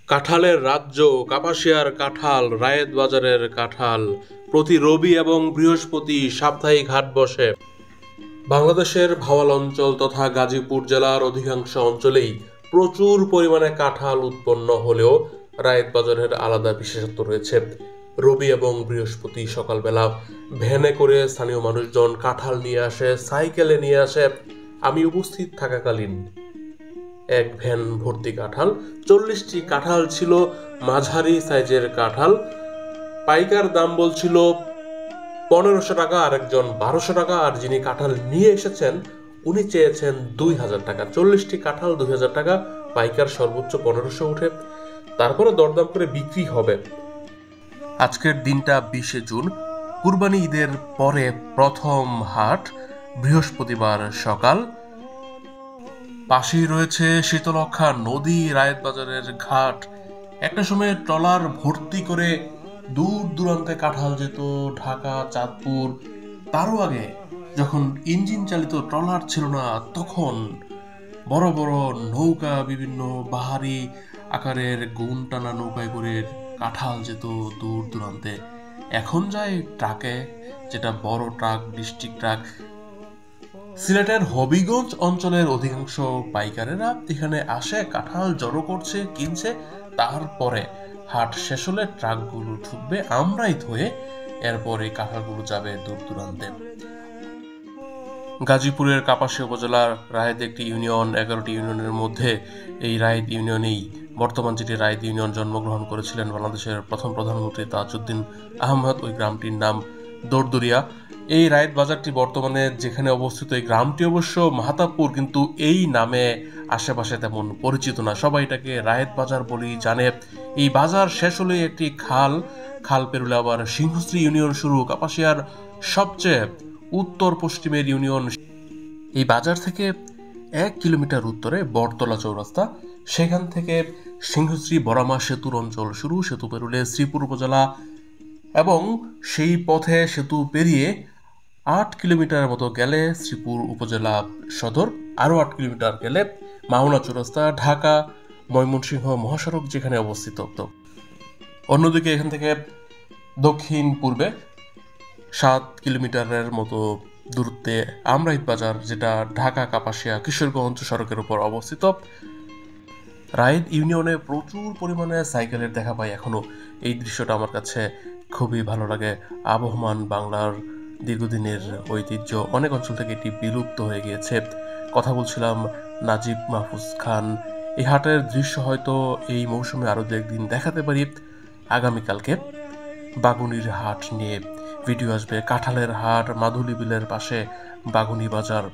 কাঁঠালের রাজ্য, কাপাসিয়ার কাঁঠাল, রায়েত বাজারের কাঁঠাল। প্রতি রবি এবং বৃহস্পতি সাপ্তাহিক হাট বসে। বাংলাদেশের ভাওয়াল অঞ্চল তথা গাজীপুর জেলার অধিকাংশ অঞ্চলেই প্রচুর পরিমাণে কাঁঠাল উৎপন্ন হলেও রায়েত বাজারের আলাদা বিশেষত্ব রয়েছে। রবি এবং বৃহস্পতি সকালবেলা ভ্যানে করে স্থানীয় মানুষজন কাঁঠাল নিয়ে আসে, সাইকেলে নিয়ে আসে। আমি উপস্থিত থাকাকালীন এক ভ্যান ভর্তি কাঁঠাল, 40টি কাঁঠাল ছিল, মাঝারি সাইজের কাঁঠাল। পাইকার দাম বলছিল 1500 টাকা, আরেকজন 1200 টাকা, আর যিনি কাঁঠাল নিয়ে এসেছেন উনি চেয়েছেন 2000 টাকা। 40টি কাঁঠাল 2000 টাকা, পাইকার সর্বোচ্চ 1500 উঠে। তারপরে দরদাম করে বিক্রি হবে। আজকের দিনটা 20শে জুন, কুরবানি ঈদের পরে প্রথম হাট, বৃহস্পতিবার সকাল। পাশেই রয়েছে শীতলক্ষা নদী, রায়েত বাজারের ঘাট। একটা সময় ট্রলার ভর্তি করে দূর দূরান্তে কাঁঠাল যেত, ঢাকা, চাঁদপুর। তারও আগে যখন ইঞ্জিন চালিত ট্রলার ছিল না, তখন বড় বড় নৌকা, বিভিন্ন বাহারি আকারের গুণ টানা নৌকায় করে কাঁঠাল যেত দূর দূরান্তে। এখন যায় ট্রাকে, যেটা বড় ট্রাক, ডিস্ট্রিক্ট ট্রাক। সিলেটের হবিগঞ্জ অঞ্চলের অধিকাংশ পাইকারেরা এখানে আসে, কাঁঠাল জড়ো করছে, কিনছে। তারপরে হাট শেষ হলে ট্রাকগুলো ঢুকবে, আমরাই ধুয়ে এরপর এই কাঁঠালগুলো যাবে দূর দূরান্তে। গাজীপুরের কাপাসিয়া উপজেলার রায়েত একটি ইউনিয়ন, 11টি ইউনিয়নের মধ্যে এই রায়েত ইউনিয়নেই বর্তমান যেটি রায়েত ইউনিয়ন জন্মগ্রহণ করেছিলেন বাংলাদেশের প্রথম প্রধানমন্ত্রী তাজউদ্দিন আহমদ। ওই গ্রামটির নাম দরদরিয়া। এই রায়েত বাজারটি বর্তমানে যেখানে অবস্থিত, এই গ্রামটি অবশ্য মাহাতাবপুর, কিন্তু এই নামে আশেপাশে তেমন পরিচিত না। সবাই এটাকে রায়েত বাজার বলেই জানে। এই বাজার শেষ হলে একটি খাল পেরুলে আবার সিংহশ্রী ইউনিয়ন শুরু, কাপাসিয়ার সবচেয়ে উত্তর পশ্চিমের ইউনিয়ন। এই বাজার থেকে 1 কিলোমিটার উত্তরে বটতলা চৌরাস্তা, সেখান থেকে সিংহশ্রী বরামা সেতুর অঞ্চল শুরু। সেতু পেরুলে শ্রীপুর উপজেলা, এবং সেই পথে সেতু পেরিয়ে 8 কিলোমিটার মতো গেলে শ্রীপুর উপজেলা সদর। আরও 8 কিলোমিটার গেলে মাওনা চৌরাস্তা, ঢাকা ময়মনসিংহ মহাসড়ক যেখানে অবস্থিত। অন্যদিকে এখান থেকে দক্ষিণ পূর্বে 7 কিলোমিটারের মতো দূরত্বে আমরাইত বাজার, যেটা ঢাকা কাপাসিয়া কিশোরগঞ্জ সড়কের উপর অবস্থিত। রায়েত ইউনিয়নে প্রচুর পরিমাণে সাইকেলের দেখা পাই এখনো। এই দৃশ্যটা আমার কাছে খুবই ভালো লাগে। আবহমান বাংলার দীর্ঘদিনের ঐতিহ্য, অনেক অঞ্চল থেকে এটি বিলুপ্ত হয়ে গিয়েছে। কথা বলছিলাম নাজিব মাহফুজ খান। এই হাটের দৃশ্য হয়তো এই মৌসুমে আরও 2 দিন দেখাতে পারি। আগামীকালকে বাগুনির হাট নিয়ে ভিডিও আসবে। কাঁঠালের হাট, মাধুলী বিলের পাশে বাগুনি বাজার।